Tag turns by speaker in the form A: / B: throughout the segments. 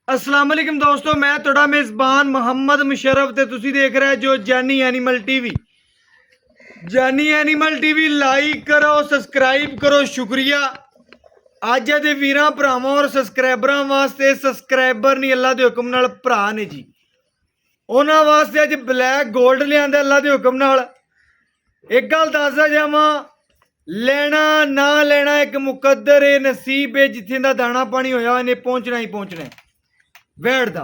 A: अस्सलाम वालेकुम दोस्तों, मैं थोड़ा मेज़बान मोहम्मद मुशर्रफ ते तुसी देख रहे जो जानी एनिमल टीवी। जानी एनिमल टीवी लाइक करो, सब्सक्राइब करो, शुक्रिया। अज दे वीरां भरावां और सबसक्राइबरां वास्ते सबसक्राइबर नहीं अल्लाह दे हुक्म नाल भरा ने जी। उन्हां वास्ते अज ब्लैक गोल्ड लिआंदा अल्लाह दे हुक्म नाल। एक गल दसदा जावां, लेना ना लेना एक मुकद्दर है, नसीब है। जिथे दा दाना पानी होया इन्हें पहुंचना ही पहुंचना है। वैड़ दा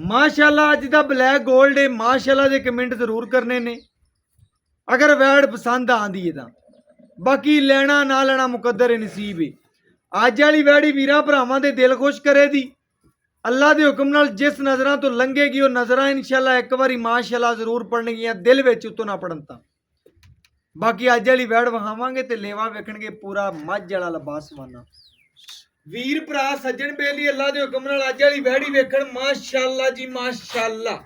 A: माशाअल्लाह अज दा ब्लैक गोल्ड है। माशाअल्लाह दे कमेंट जरूर करने ने अगर वैड़ पसंद आंदी है तां। बाकी लेना ना लेना मुकद्दर है, नसीब है। अज वाली वैड़ी वीरां भरावां दे दिल खुश करे दी अल्लाह दे हुक्म नाल। जिस नज़रां तो लंघेगी वो नज़रां इंशाअल्लाह एक बारी माशाअल्लाह जरूर पढ़नगियां, दिल विच उतों ना पढ़न तां। बाकी अज वाली वैड़ वहावांगे ते लेवा वेखणगे पूरा मझ वाला लबास माना। वीर भरा सज्जन बेली अल्लाह दे हुक्म नाल अज वाली वैड़ी वेखण माशाअल्लाह जी माशाअल्लाह।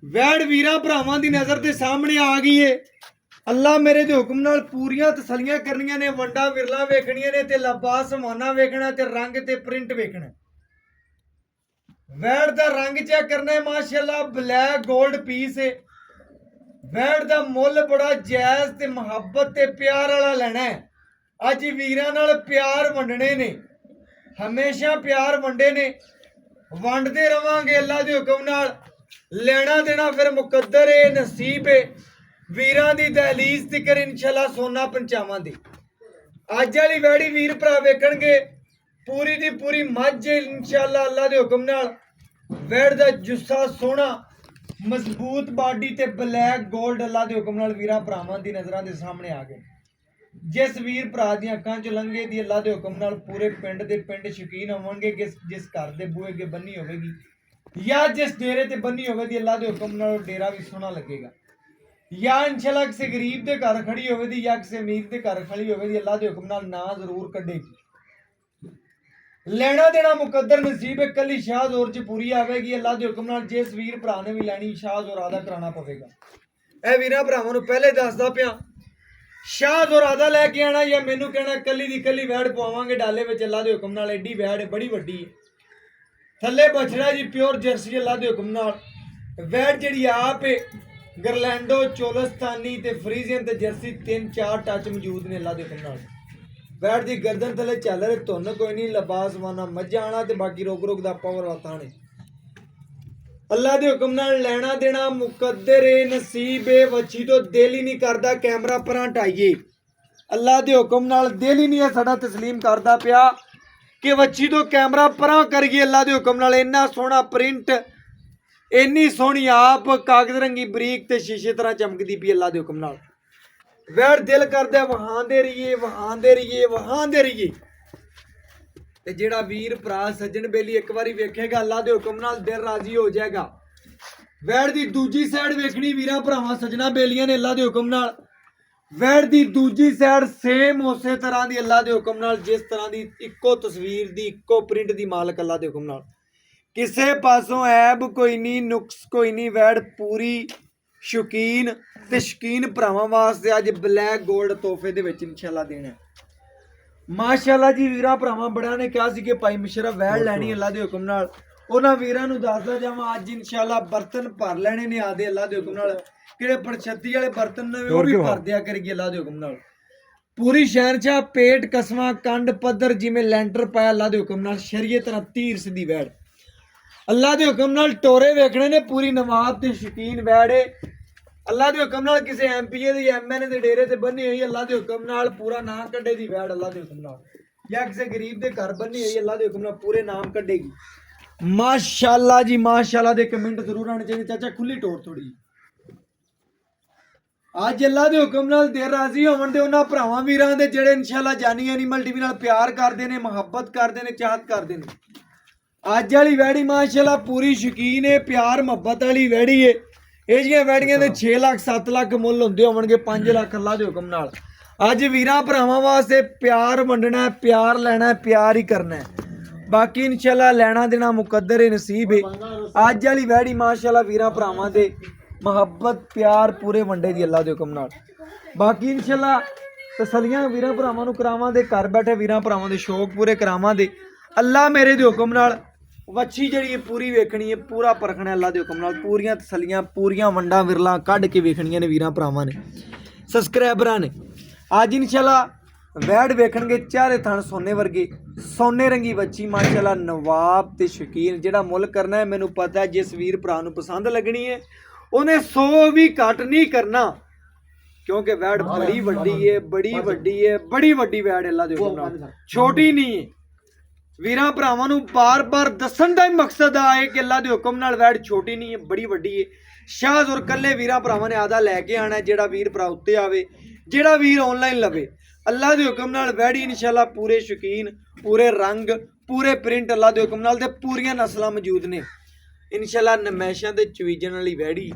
A: वैड़ वीरां भरावां दी नज़र दे सामने आ गई है। अल्लाह मेरे दे हुक्म नाल पूरियां तसलियां करनियां ने, वंडा विरला वेखणियां ने ते लबास माना वेखना ते रंग ते प्रिंट वेखना। वैड़ दा रंग चेक करना है, माशाअल्लाह ब्लैक गोल्ड पीस है। वैड़ दा मुल बड़ा जायज़ ते मुहब्बत ते प्यार वाला लेना है। अज वीरां नाल प्यार वंडने ने, हमेशा प्यार वंडे ने, वंडते रवांगे अल्लाह दे हुक्म नाल। लेना देना फिर मुकद्दर है, नसीब है। वीरां दी दहलीज तिकर इंशाअल्लाह सोना पंचावांगे। अज वाली वैड़ी वीर भरा वेखणगे पूरी दी पूरी मझ इंशाअल्लाह अल्लाह दे हुक्म नाल। वैड़ दा जुस्सा सोहना, मजबूत बॉडी ते ब्लैक गोल्ड अल्लाह दे हुक्म नाल वीरां भरावां दी नज़रां दे सामने आ गए। जिस वीर भरा दी अखां च लंघे दी अल्लाह दे हुक्म नाल पूरे पिंड दे पिंड शौकीन होवणगे। जिस घर दे बूहे अगे बन्नी होवेगी या जिस डेरे ते बन्नी होवेगी अल्लाह दे हुक्म नाल डेरा भी सोहना लगेगा। या इंशाअल्लाह किसी गरीब दे घर खड़ी होवेगी या किसी अमीर दे घर खड़ी होवेगी, अल्लाह दे हुक्म नाल ना जरूर कढेगी। लेना देना मुकद्दर नसीब है। कली शाह जोर च पूरी आवेगी अल्लाह दे हुक्म नाल। जिस वीर भरा ने भी लैनी शाह जोर आदा कराना पवेगा। ए वीरां भरावां नूं पहले दसदा पिया, शाह जोर आदा लैके आना या मैनू कहना कली दी कली वैड़ पवावांगे डाले विच अल्लाह दे हुक्म नाल। एडी वैड़ बड़ी वड्डी है। थल्ले बछड़ा जी प्योर जर्सी अल्लाह दे हुक्म नाल। वैड़ जिहड़ी आप है गरलैंडो, चोलस्तानी ते फ्रीजियन ते जर्सी 3-4 टच मौजूद ने अल्लाह दे हुक्म नाल। वैड़ दी गर्दन थले चल रहे धुन कोई नहीं, लबास माना मज्झा आना ते बाकी रोक रोक दा पावर वाताने अल्लाह दे हुक्म नाल। लेना देना मुकद्दर है, नसीब है। वच्छी तो दिल ही नहीं करदा कैमरा परां हटाइए अल्लाह दे हुक्म नाल। दिल ही नहीं है साडा तस्लीम करदा पिया कि वच्छी तो कैमरा परां करिए अल्लाह दे हुक्म नाल। इन्ना सोहना प्रिंट, इन्नी सोहनी आप कागज रंगी बरीक ते शीशे तरह चमकदी पई अल्लाह दे हुक्म नाल। वैड़ दिल करदा वहांदे रहिए वहांदे रहिए वहांदे रहिए। ते जेड़ा वीर भरा सज्जन बेली एक बारी वेखेगा अल्लाह दे हुक्म नाल दिल राजी हो जाएगा। वैड़ दी दूजी साइड वेखनी वीरां भरावां सज्जना बेलियां ने अल्लाह दे हुक्म नाल। वैड़ दी दूजी साइड सेम उसे तरह दी अल्लाह दे हुक्म नाल, जिस तरह दी इक्को तस्वीर दी इक्को प्रिंट दी मालक अल्लाह दे हुक्म नाल। किसे पासों ऐब कोई नहीं, नुक्स कोई नहीं। वैड़ पूरी शौकीन ते शौकीन भरावां वास्ते अज ब्लैक गोल्ड तोहफे दे विच इंशाअल्लाह देना है। माशाअल्लाह जी वीरां भरावां बड़ा ने कहा सी कि भाई मुशर्रफ वैड़ लैनी अल्लाह दे हुक्म नाल। उन्हां वीरां नूं दसदा जावां अज इंशाअल्लाह बर्तन भर लेने ने आदे अल्लाह दे हुक्म नाल। किहड़े पड़छत्ती वाले बर्तन ने वो भी भर दिया करिए अल्लाह दे हुक्म नाल। पूरी शहरशाह पेट कसमां कंड पद्धर जिवें लैंटर पाया अल्लाह दे हुक्म नाल। शरीयत तरह तीर सीधी वैड़ अल्लाह दे हुक्म नाल। टोरे वेखने ने पूरी नवाब ते शौकीन वैड़ है अल्लाह दे हुक्म नाल। किसी MP दे MN दे डेरे ते बन्नी हुई अल्लाह दे हुक्म नाल। पूरा नाम कड्ढे दी वैड़ अल्लाह दे हुक्म नाल। या किसी गरीब दे घर बन्नी हुई अल्लाह दे हुक्म नाल पूरे नाम कड्ढेगी। माशाअल्लाह जी माशाअल्लाह दे कमेंट जरूर आने चाहिए। चाचा खुली टोर थोड़ी अज अल्लाह दे हुक्म नाल दिल राजी होवन दे उन्हां भरावां वीरां दे जेड़े इंशाअल्लाह जानी एनिमल टीवी नाल प्यार करदे ने, मुहब्बत करदे ने, चाहत करदे ने। अज वाली वैड़ी माशाअल्लाह पूरी शौकीन है, प्यार मुहब्बत वाली वैड़ी है। ਇਹ ਜਿਹੀਆਂ ਵੈੜੀਆਂ ਦੇ 6 ਲੱਖ 7 ਲੱਖ ਮੁੱਲ ਹੁੰਦੇ ਹੋਣਗੇ, 5 ਲੱਖ ਅੱਲਾ ਦੇ ਹੁਕਮ ਨਾਲ। ਅੱਜ ਵੀਰਾਂ ਭਰਾਵਾਂ ਵਾਸਤੇ ਪਿਆਰ ਵੰਡਣਾ ਹੈ, ਪਿਆਰ ਲੈਣਾ ਹੈ, ਪਿਆਰ ਹੀ ਕਰਨਾ ਹੈ। ਬਾਕੀ ਇਨਸ਼ਾਅੱਲਾ ਲੈਣਾ ਦੇਣਾ ਮੁਕੱਦਰ ਹੈ, ਨਸੀਬ ਹੈ। ਅੱਜ ਵਾਲੀ ਵੈੜੀ ਮਾਸ਼ਾਅੱਲਾ ਵੀਰਾਂ ਭਰਾਵਾਂ ਦੇ ਮੁਹੱਬਤ ਪਿਆਰ ਪੂਰੇ ਵੰਡੇ ਦੀ ਅੱਲਾ ਦੇ ਹੁਕਮ ਨਾਲ। ਬਾਕੀ ਇਨਸ਼ਾਅੱਲਾ ਤਸੱਲੀਆਂ ਵੀਰਾਂ ਭਰਾਵਾਂ ਨੂੰ ਕਰਾਵਾਂ ਦੇ, ਘਰ ਬੈਠੇ ਵੀਰਾਂ ਭਰਾਵਾਂ ਦੇ ਸ਼ੌਕ ਪੂਰੇ ਕਰਾਵਾਂ ਦੇ। ਅੱਲਾ ਮੇਰੇ ਦੇ ਹੁਕਮ ਨਾਲ ਵੱਛੀ ਜਿਹੜੀ ਹੈ ਪੂਰੀ ਵੇਖਣੀ ਹੈ, ਪੂਰਾ ਪਰਖਣਾ ਅੱਲਾ ਦੇ ਹੁਕਮ ਨਾਲ, ਪੂਰੀਆਂ ਤਸੱਲੀਆਂ ਪੂਰੀਆਂ ਵੰਡਾਂ ਵਿਰਲਾਂ ਕੱਢ ਕੇ ਵੇਖਣੀਆਂ ਨੇ ਵੀਰਾਂ ਭਰਾਵਾਂ ਨੇ, ਸਬਸਕ੍ਰਾਈਬਰਾਂ ਨੇ। ਅੱਜ ਇਨਸ਼ਾਅੱਲਾ ਵੈੜ ਵੇਖਣਗੇ ਚਾਰੇ ਥਣ ਸੋਨੇ ਵਰਗੇ, ਸੋਨੇ ਰੰਗੀ ਵੱਛੀ ਮਾਸ਼ਾਅੱਲਾ ਨਵਾਬ ਤੇ ਸ਼ੌਕੀਨ। ਜਿਹੜਾ ਮੁੱਲ ਕਰਨਾ ਹੈ ਮੈਨੂੰ ਪਤਾ ਹੈ, ਜਿਸ ਵੀਰ ਭਰਾ ਨੂੰ ਪਸੰਦ ਲੱਗਣੀ ਹੈ ਉਹਨੇ 100 ਵੀ ਘੱਟ ਨਹੀਂ ਕਰਨਾ, ਕਿਉਂਕਿ ਵੈੜ ਬੜੀ ਵੱਡੀ ਹੈ, ਬੜੀ ਵੱਡੀ ਹੈ, ਬੜੀ ਵੱਡੀ ਵੈੜ ਅੱਲਾ ਦੇ ਹੁਕਮ ਨਾਲ, ਛੋਟੀ ਨਹੀਂ ਹੈ। ਵੀਰਾਂ ਭਰਾਵਾਂ ਨੂੰ ਬਾਰ-ਬਾਰ ਦੱਸਣ ਦਾ ਹੀ ਮਕਸਦ ਆ ਹੈ ਕਿ ਅੱਲਾ ਦੇ ਹੁਕਮ ਨਾਲ ਵੈੜ ਛੋਟੀ ਨਹੀਂ ਹੈ, ਬੜੀ ਵੱਡੀ ਹੈ। ਸ਼ਾਹਜ਼ੋਰ ਕੱਲੇ ਵੀਰਾਂ ਭਰਾਵਾਂ ਨੇ ਆਦਾ ਲੈ ਕੇ ਆਣਾ। ਜਿਹੜਾ ਵੀਰ ਭਰਾ ਉੱਤੇ ਆਵੇ, ਜਿਹੜਾ ਵੀਰ ਆਨਲਾਈਨ ਲਵੇ, ਅੱਲਾ ਦੇ ਹੁਕਮ ਨਾਲ ਵੈੜੀ ਇਨਸ਼ਾਅੱਲਾ ਪੂਰੇ ਸ਼ੌਕੀਨ, ਪੂਰੇ ਰੰਗ, ਪੂਰੇ ਪ੍ਰਿੰਟ ਅੱਲਾ ਦੇ ਹੁਕਮ ਨਾਲ ਤੇ ਪੂਰੀਆਂ ਨਸਲਾਂ ਮੌਜੂਦ ਨੇ ਇਨਸ਼ਾਅੱਲਾ। ਨਮੈਸ਼ਾਂ ਦੇ ਚਵੀਜਣ ਵਾਲੀ ਵੈੜੀ।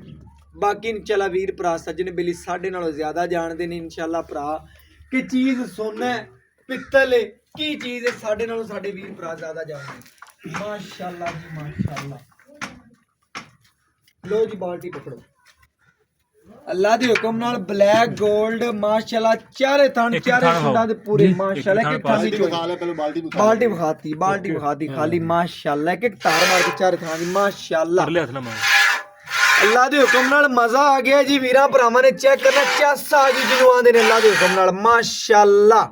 A: ਬਾਕੀ ਇਨਸ਼ਾਅੱਲਾ ਵੀਰ ਭਰਾ ਸੱਜਣ ਬੇਲੀ ਸਾਡੇ ਨਾਲੋਂ ਜ਼ਿਆਦਾ ਜਾਣਦੇ ਨੇ ਇਨਸ਼ਾਅੱਲਾ ਭਰਾ ਕਿ ਚੀਜ਼ ਸੋਨਾ ਪਿੱਤਲ ਕੀ ਚੀਜ਼ ਹੈ, ਸਾਡੇ ਨਾਲੋਂ ਸਾਡੇ ਵੀਰ ਭਰਾ ਜ਼ਿਆਦਾ ਜਾਣਦੇ। ਮਾਸ਼ਾਅੱਲਾ ਜੀ ਮਾਸ਼ਾਅੱਲਾ। ਲੋ ਜੀ ਬਾਲਟੀ ਪਕੜੋ। ਅੱਲਾ ਦੇ ਹੁਕਮ ਨਾਲ ਬਲੈਕ 골ਡ ਮਾਸ਼ਾਅੱਲਾ ਚਾਰੇ ਥਣ ਚਾਰੇ ਸੁੰਡਾਂ ਦੇ ਪੂਰੇ ਮਾਸ਼ਾਅੱਲਾ। ਇੱਕ ਥਾਂ ਦੀ ਬਾਲਟੀ ਵਿਖਾਤੀ ਖਾਲੀ ਮਾਸ਼ਾਅੱਲਾ। ਇੱਕ ਧਾਰ ਮਾਰ ਕੇ ਚਾਰੇ ਥਾਂ ਦੀ ਮਾਸ਼ਾਅੱਲਾ। ਅੱਲਾ ਦੇ ਹੁਕਮ ਨਾਲ ਮਜ਼ਾ ਆ ਗਿਆ ਜੀ ਵੀਰਾਂ ਭਰਾਵਾਂ ਨੇ ਚੈੱਕ ਕਰਨਾ। ਚੱਸ ਆ ਗਈ ਜਿਹਨੂੰ ਆਂਦੇ ਨੇ ਅੱਲਾ ਦੇ ਹੁਕਮ ਨਾਲ ਮਾਸ਼ਾਅੱਲਾ।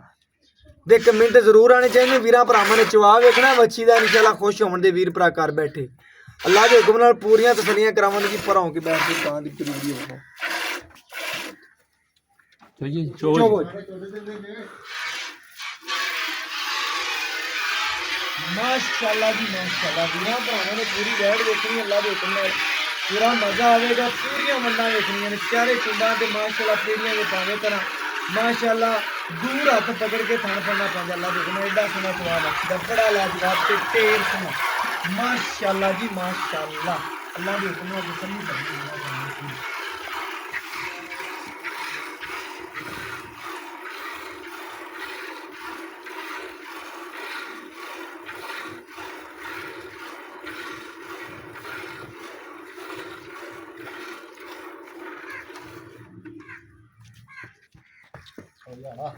A: ਦੇ ਕਮੈਂਟ ਜ਼ਰੂਰ ਆਣੇ ਚਾਹੀਦੇ ਵੀਰਾਂ ਭਰਾਵਾਂ ਨੇ। ਚਵਾ ਵੇਖਣਾ ਵੱਛੀ ਦਾ ਇਨਸ਼ਾਅੱਲਾ, ਖੁਸ਼ ਹੋਣ ਦੇ ਵੀਰ ਭਰਾ ਘਰ ਬੈਠੇ ਅੱਲਾ ਦੇ ਹੁਕਮ ਨਾਲ ਪੂਰੀਆਂ ਤਸੱਲੀਆਂ ਕਰਾਵਾਂਗੇ ਜੀ। ਪਰ ਹੋ ਕੇ ਬੈਠ ਕੇ ਕਾਂ ਦੀ ਪੂਰੀ ਹੋਣਾ ਮਾਸ਼ਾਅੱਲਾ ਜੀ ਮਾਸ਼ਾਅੱਲਾ। ਵੀਰਾਂ ਭਰਾਵਾਂ ਨੇ ਪੂਰੀ ਵੈੜ ਵੇਖਣੀ ਅੱਲਾ ਦੇ ਹੁਕਮ ਨਾਲ, ਪੂਰਾ ਮਜ਼ਾ ਆਵੇਗਾ। ਪੂਰੀਆਂ ਵੰਡਾਂ ਵੇਖਣੀਆਂ ਨੇ ਚਾਰੇ ਚੁੰਡਾਂ ਤੇ ਮਾਸ਼ਾਅੱਲਾ। ਪੀੜੀਆਂ ਦੇ ਪਾਵੇਂ ਤਰ੍ਹਾਂ ਮਾਸ਼ਾਅੱਲਾ ਦੂਰ ਹੱਥ ਪਕੜ ਕੇ ਥਣ ਫੜਨਾ ਪੈਂਦਾ ਅੱਲਾ ਦੇ ਹੁਕਮ ਨਾਲ। ਐਡਾ ਸੋਹਣਾ ਸਵਾਦ ਹੈ, ਬੜਾ ਲਾਜਵਾਬ ਤੇ ਢੇਰ ਸੋਹਣਾ ਮਾਸ਼ਾਅੱਲਾ ਜੀ ਮਾਸ਼ਾਅੱਲਾ। ਅੱਲਾ ਦੇ ਹੁਕਮ ਨਾਲ ਤਸੱਲੀ ਕਰਨੀ।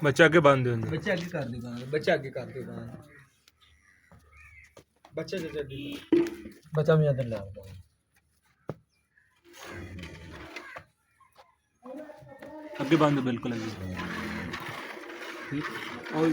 B: ਬੱਚਾ ਅੱਗੇ ਬੰਦ ਦੇ
A: ਬੱਚਾ ਅੱਗੇ ਕਰ ਦੇਗਾ, ਬੱਚਾ ਅੱਗੇ ਕਰ ਦੇਗਾ। ਬੱਚਾ ਜੱਦੀ ਬੱਚਾ ਮੈਂ ਅੰਦਰ ਲੈ ਆਉਂਦਾ।
B: ਅੱਗੇ ਬੰਦ ਬਿਲਕੁਲ ਅੱਗੇ ਠੀਕ। और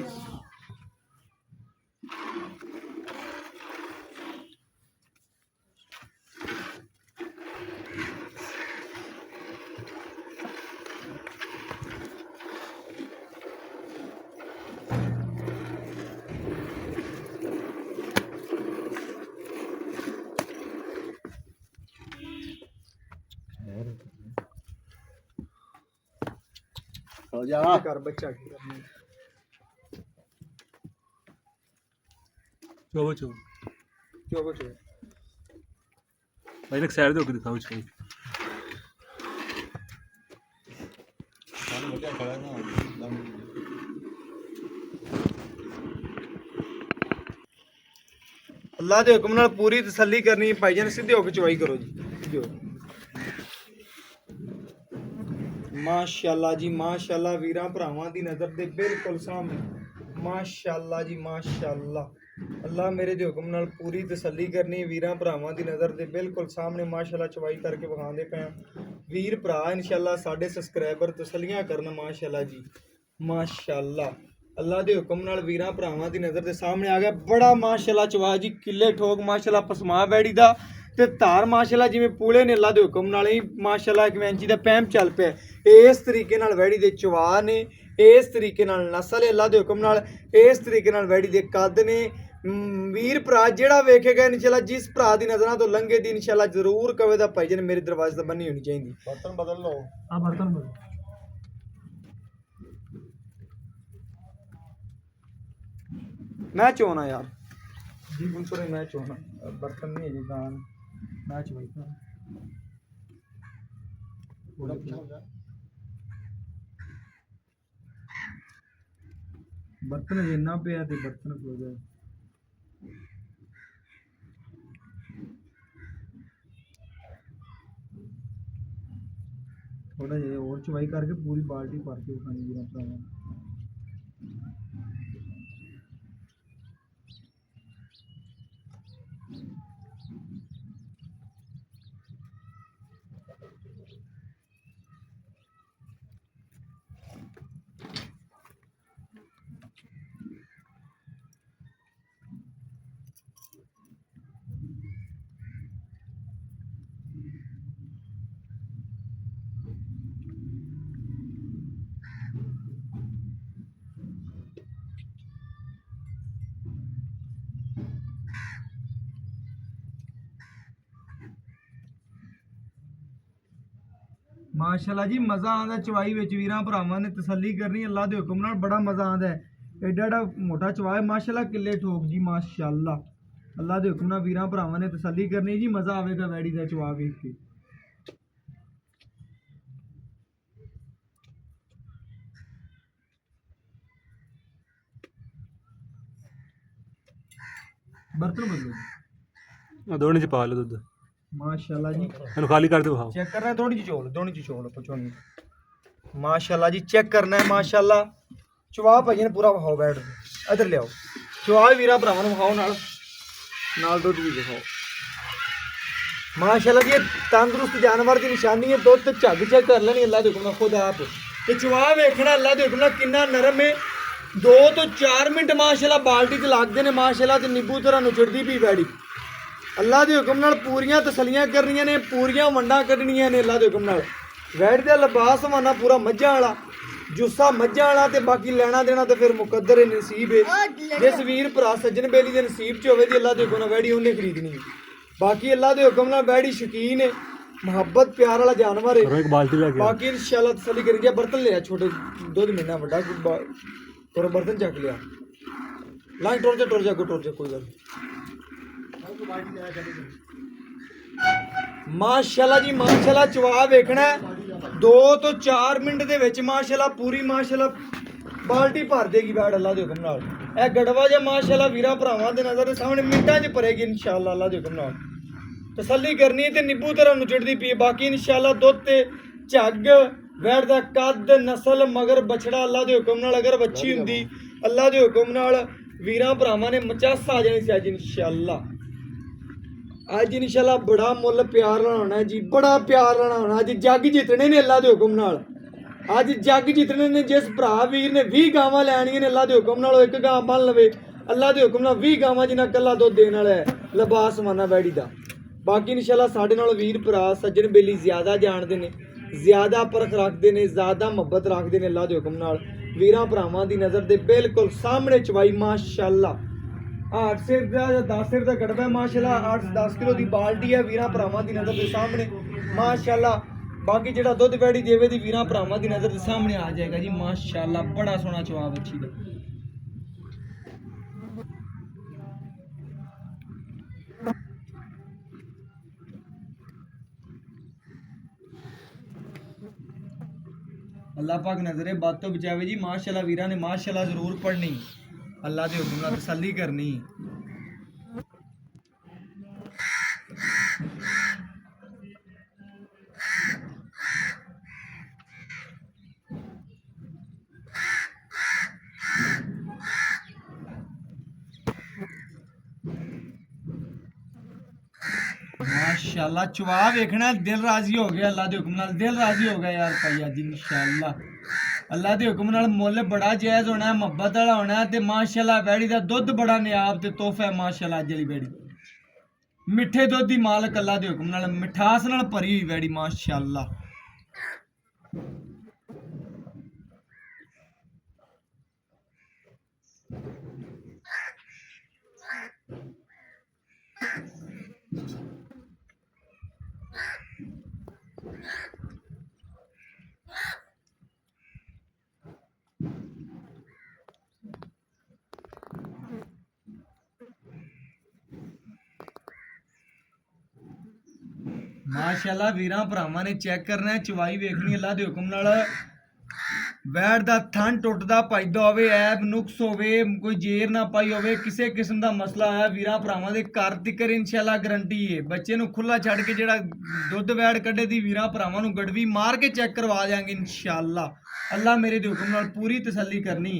A: हो जा कर बच्चा
B: चोबो चोबो
A: चोबो चोबो
B: भाई एक साइड दे के दिखाओ इसको।
A: अल्लाह के हुक्म नाल पूरी तसल्ली करनी भाईजान। सीधे होकर चवाई करो जी। माशाअल्लाह जी माशाअल्लाह। वीरां भरावां दी नज़र दे बिल्कुल सामने माशाअल्लाह जी माशाअल्लाह। अल्लाह मेरे दे हुक्म नाल पूरी तसल्ली करनी वीरां भरावां दी नज़र दे बिल्कुल सामने माशाअल्लाह। चवाई करके विखांदे पे वीर भरा इंशाअल्लाह साडे सबसक्राइबर तसल्लियां करन माशाअल्लाह जी माशाअल्लाह। अल्लाह दे हुक्म नाल वीरां भरावां दी नज़र दे सामने आ गया बड़ा माशाअल्लाह चवा जी। किले ठोक माशाअल्लाह पसमा बैड़ी दा ते धार माशाअल्लाह जिवें पूले ने अल्लाह दे हुक्म नाल ही माशाअल्लाह एक इंची दा पैम चल पे। इस तरीके नाल वैड़ी दे चवा ने, इस तरीके नाल नस्ल है अल्लाह दे हुक्म नाल, इस तरीके नाल वैड़ी दे कद ने। वीर भरा जेड़ा वेखेगा इंशाअल्लाह जिस भरा दी नज़रां तो लंघे दी इंशाअल्लाह जरूर कवे दा भाईजान मेरे दरवाजे ते बन्नी होनी चाहिदी। बर्तन बदल लो। हां बर्तन बदल। मैं चोना यार जी बिल्कुल मैं चोना बर्तन नहीं है जी दान मैच वही था बर्तन जिन्ना पे है तो बर्तन खो जाए। थोड़ा जिहा और चवाई करके पूरी बाल्टी भर के खानी जी भरावां। ਮਾਸ਼ਾਅੱਲਾ ਜੀ ਮਜ਼ਾ ਆਉਂਦਾ ਚਵਾਈ ਵਿੱਚ ਵੀਰਾਂ ਭਰਾਵਾਂ ਨੇ ਤਸੱਲੀ ਕਰਨੀ ਅੱਲਾ ਦੇ ਹੁਕਮ ਨਾਲ ਬੜਾ ਮਜ਼ਾ ਆਉਂਦਾ ਹੈ ਐਡਾ ਐਡਾ ਮੋਟਾ ਚਵਾ ਹੈ ਮਾਸ਼ਾਅੱਲਾ ਕਿੱਲੇ ਠੋਕ ਜੀ ਮਾਸ਼ਾਅੱਲਾ ਅੱਲਾ ਦੇ ਹੁਕਮ ਨਾਲ ਵੀਰਾਂ ਭਰਾਵਾਂ ਨੇ ਤਸੱਲੀ ਕਰਨੀ ਜੀ ਮਜ਼ਾ ਆਵੇਗਾ ਵੈੜੀ ਦਾ ਚਵਾ ਵੇਖ ਕੇ ਬਰਤਨ ਬਦਲੋ
B: ਦੋਣੇ ਚ ਪਾ ਲਓ ਦੁੱਧ
A: ਮਾਸ਼ਾਅੱਲਾ ਜੀ
B: ਇਹਨੂੰ ਖਾਲੀ ਕਰ ਦਿਓ ਖਾਓ
A: चेक करना है थोड़ी सी चोल दोनों सी चोल पचोनी माशाल्लाह जी चेक करना है माशाल्लाह चवा भाई ने पूरा विखाओ बैठ इधर ले आओ चवा वीरा भरावां ਨੂੰ ਵਿਖਾਓ ਨਾਲ ਦੁੱਧ ਵੀ ਵਿਖਾਓ ਮਾਸ਼ਾਅੱਲਾ ਜੀ ਤੰਦਰੁਸਤ ਜਾਨਵਰ ਦੀ ਨਿਸ਼ਾਨੀ ਹੈ ਦੁੱਧ ਝੱਗ ਚੈੱਕ ਕਰ ਲੈਣੀ ਅੱਲਾ ਦੇ ਹੁਕਮ ਨਾਲ ਖੁਦ ਆਪ ਤੇ ਚਵਾ ਵੇਖਣਾ ਅੱਲਾ ਦੇ ਹੁਕਮ ਨਾਲ ਕਿੰਨਾ ਨਰਮ ਹੈ 2 ਤੋਂ 4 ਮਿੰਟ ਮਾਸ਼ਾਅੱਲਾ ਬਾਲਟੀ ਤੇ ਲੱਗਦੇ ਨੇ ਮਾਸ਼ਾਅੱਲਾ ਤੇ ਨਿੰਬੂ ਤਰ੍ਹਾਂ ਨੁਚੜਦੀ ਪਈ ਵੈੜੀ ਅੱਲਾ ਦੇ ਹੁਕਮ ਨਾਲ ਪੂਰੀਆਂ ਤਸੱਲੀਆਂ ਕਰਨੀਆਂ ਨੇ ਪੂਰੀਆਂ ਵੰਡਾਂ ਕੱਢਣੀਆਂ ਨੇ ਅੱਲਾ ਦੇ ਹੁਕਮ ਨਾਲ ਵੈੜ ਦਾ ਲਿਬਾਸ ਮਾਨਾ ਪੂਰਾ ਮੱਝਾਂ ਵਾਲਾ ਜੁੱਸਾ ਮੱਝਾਂ ਵਾਲਾ ਤੇ ਬਾਕੀ ਲੈਣਾ ਦੇਣਾ ਤੇ ਫਿਰ ਮੁਕੱਦਰ ਹੈ ਨਸੀਬ ਹੈ ਜਿਸ ਵੀਰ ਭਰਾ ਸੱਜਣ ਬੇਲੀ ਦੇ ਨਸੀਬ 'ਚ ਹੋਵੇ ਦੀ ਅੱਲਾ ਦੇ ਹੁਕਮ ਨਾਲ ਵੈੜੀ ਉਹਨੇ ਖਰੀਦਣੀ ਹੈ ਬਾਕੀ ਅੱਲਾ ਦੇ ਹੁਕਮ ਨਾਲ ਵੈੜੀ ਸ਼ੌਕੀਨ ਹੈ ਮੁਹੱਬਤ ਪਿਆਰ ਵਾਲਾ ਜਾਨਵਰ ਹੈ
B: ਇੱਕ ਬਾਲਟੀ ਲੈ ਕੇ
A: ਬਾਕੀ ਇਨਸ਼ਾਅੱਲਾ ਤਸੱਲੀ ਕਰੀਏ ਬਰਤਨ ਲਿਆ ਛੋਟੇ ਦੁੱਧ ਮਹੀਨਾ ਵੱਡਾ ਪਰ ਬਰਤਨ ਚੱਕ ਲਿਆ ਲਾਂ ਟੁਰ ਜਾ ਕੋਈ ਗੱਲ ਮਾਸ਼ਾਅੱਲਾ ਜੀ ਮਾਸ਼ਾਅੱਲਾ ਚਵਾ ਵੇਖਣਾ 2 ਤੋਂ 4 ਮਿੰਟ ਦੇ ਵਿੱਚ ਮਾਸ਼ਾਅੱਲਾ ਪੂਰੀ ਮਾਸ਼ਾਅੱਲਾ ਬਾਲਟੀ ਭਰ ਦੇਗੀ ਬੈੜ ਅੱਲਾ ਦੇ ਹੁਕਮ ਨਾਲ ਇਹ ਗੜਵਾ ਜਾਂ ਮਾਸ਼ਾਅੱਲਾ ਵੀਰਾਂ ਭਰਾਵਾਂ ਦੇ ਨਜ਼ਰ ਦੇ ਸਾਹਮਣੇ ਮਿੰਟਾਂ 'ਚ ਭਰੇਗੀ ਇਨਸ਼ਾਅੱਲਾ ਅੱਲਾ ਦੇ ਹੁਕਮ ਨਾਲ ਤਸੱਲੀ ਕਰਨੀ ਹੈ ਤੇ ਨਿੰਬੂ ਤਰ੍ਹਾਂ ਨੁਚੜਦੀ ਪਈ ਬਾਕੀ ਇਨਸ਼ਾਅੱਲਾ ਦੁੱਧ ਤੇ ਝੱਗ ਵੈੜ ਦਾ ਕੱਦ ਨਸਲ ਮਗਰ ਬਛੜਾ ਅੱਲਾ ਦੇ ਹੁਕਮ ਨਾਲ ਅਗਰ ਬੱਚੀ ਹੁੰਦੀ ਅੱਲਾ ਦੇ ਹੁਕਮ ਨਾਲ ਵੀਰਾਂ ਭਰਾਵਾਂ ਨੇ ਮਚਾਸ ਆ ਜਾਣੀ ਸੀ ਅੱਜ ਇਨਸ਼ਾਅੱਲਾ ਅੱਜ ਇਨਸ਼ਾਅੱਲਾ ਬੜਾ ਮੁੱਲ ਪਿਆਰ ਨਾਲ ਹੋਣਾ ਜੀ ਬੜਾ ਪਿਆਰ ਨਾਲ ਹੋਣਾ ਅੱਜ ਜੱਗ ਜਿੱਤਣੇ ਨੇ ਅੱਲਾ ਦੇ ਹੁਕਮ ਨਾਲ ਅੱਜ ਜੱਗ ਜਿੱਤਣੇ ਨੇ ਜਿਸ ਭਰਾ ਵੀਰ ਨੇ 20 ਗਾਵਾਂ ਲੈਣੀਆਂ ਨੇ ਅੱਲਾ ਦੇ ਹੁਕਮ ਨਾਲ ਉਹ ਇੱਕ ਗਾਂ ਬੰਨ ਲਵੇ ਅੱਲਾ ਦੇ ਹੁਕਮ ਨਾਲ 20 ਗਾਵਾਂ ਜਿੰਨਾ ਕੱਲਾ ਦੁੱਧ ਦੇਣ ਵਾਲਾ ਹੈ ਲਿਬਾਸ ਮਾਨਾ ਬੈੜੀ ਦਾ ਬਾਕੀ ਇਨਸ਼ਾਅੱਲਾ ਸਾਡੇ ਨਾਲ ਵੀਰ ਭਰਾ ਸੱਜਣ ਬੇਲੀ ਜ਼ਿਆਦਾ ਜਾਣਦੇ ਨੇ ਜ਼ਿਆਦਾ ਪਰਖ ਰੱਖਦੇ ਨੇ ਜ਼ਿਆਦਾ ਮੁਹੱਬਤ ਰੱਖਦੇ ਨੇ ਅੱਲਾ ਦੇ ਹੁਕਮ ਨਾਲ ਵੀਰਾਂ ਭਰਾਵਾਂ ਦੀ ਨਜ਼ਰ ਦੇ ਬਿਲਕੁਲ ਸਾਹਮਣੇ ਚਵਾਈ ਮਾਸ਼ਾਅੱਲਾ 8 ਸਿਰ ਦਾ 10 ਸਿਰ ਦਾ ਗੜਬਾ ਮਾਸ਼ਾਅੱਲਾ 8-10 ਕਿਲੋ ਦੀ ਬਾਲਟੀ ਹੈ ਵੀਰਾਂ ਭਰਾਵਾਂ ਦੀ ਨਜ਼ਰ ਦੇ ਸਾਹਮਣੇ ਮਾਸ਼ਾਅੱਲਾ ਬਾਕੀ ਜਿਹੜਾ ਦੁੱਧ ਵੈੜੀ ਦੇਵੇ ਦੀ ਵੀਰਾਂ ਭਰਾਵਾਂ ਦੀ ਨਜ਼ਰ ਦੇ ਸਾਹਮਣੇ ਆ ਜਾਏਗਾ ਜੀ ਮਾਸ਼ਾਅੱਲਾ ਬੜਾ ਸੋਹਣਾ ਜਵਾਬ ਅੱਛੀ ਦਾ अल्लाह पाक नजरे बात तो बचावे जी माशाल्लाह वीरा ने माशाल्लाह जरूर पढ़नी अल्लाह दे हुक्म नाल तसल्ली करनी माशाल्लाह चवा वेखना दिल राजी हो गया अल्लाह दे हुक्म नाल दिल राजी हो गया यार भाई अज इंशाअल्लाह अल्लाह दे हुक्म नाल मुੱਲ बड़ा जायज़ होना है मुहब्बत वाला होना है ते माशाल्लाह बैड़ी दा दुध बड़ा नियाब ते तोहफा है माशाल्लाह अज वाली बैड़ी मिठे दुध दी मालक अल्लाह दे हुक्म नाल मिठास नाल भरी हुई बैड़ी माशाल्लाह माशाल्लाह वीरां भरावां ने चेक करना है चवाई वेखनी अल्लाह दे हुक्म नाल बैठ दा थन टुटदा भजदा होवे ऐब नुक्स होवे कोई जेर ना पाई होवे किसी किस्म दा मसला है वीरां भरावां दे घर तिकर इंशाल्लाह गारंटी है बच्चे नूं खुला छड़ के जेड़ा दुध वैड़ कड्ढे दी वीरां भरावां नूं गड़वी मार के चेक करवा देंगे इंशाल्लाह अल्लाह मेरे दे हुक्म नाल पूरी तसल्ली करनी